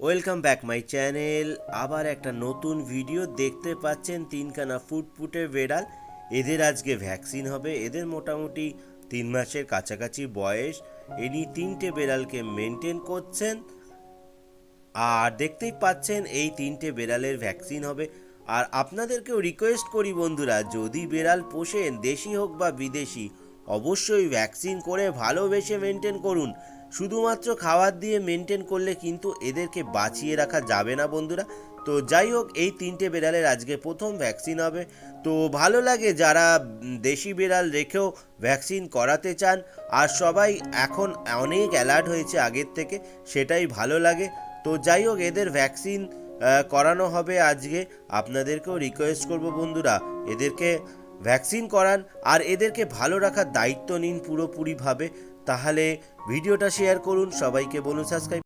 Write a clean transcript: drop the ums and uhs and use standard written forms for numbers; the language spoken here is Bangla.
Welcome back my channel. আবার একটা নতুন ভিডিও দেখতে পাচ্ছেন। তিনখানা ফুটফুটে বেড়াল, এদের আজকে ভ্যাকসিন হবে। এদের মোটামুটি 3 মাসের কাছাকাছি বয়স। ইনি তিনটে বেড়ালকে মেনটেন করছেন। আর দেখতেই পাচ্ছেন এই তিনটে বেড়ালের ভ্যাকসিন হবে। আর আপনাদেরকেও রিকোয়েস্ট করি বন্ধুরা, যদি বেড়াল পোষেন দেশি হোক বা বিদেশি, অবশ্যই ভ্যাকসিন করে ভালোবেসে মেনটেন করুন। শুধুমাত্র খাবার দিয়ে মেনটেন করলে কিন্তু এদেরকে বাঁচিয়ে রাখা যাবে না বন্ধুরা। তো যাই হোক, এই তিনটে বেড়ালের আজকে প্রথম ভ্যাকসিন হবে। তো ভালো লাগে যারা দেশি বেড়াল রেখেও ভ্যাকসিন করাতে চান। আর সবাই এখন অনেক অ্যালার্ট হয়েছে আগের থেকে, সেটাই ভালো লাগে। তো যাই হোক, এদের ভ্যাকসিন করানো হবে আজকে। আপনাদেরকেও রিকোয়েস্ট করব বন্ধুরা, এদেরকে ভ্যাকসিন করান আর এদেরকে ভালো রাখার দায়িত্ব নিন পুরোপুরিভাবে। তাহলে ভিডিওটা শেয়ার করুন, সবাইকে বলুন সাবস্ক্রাইব।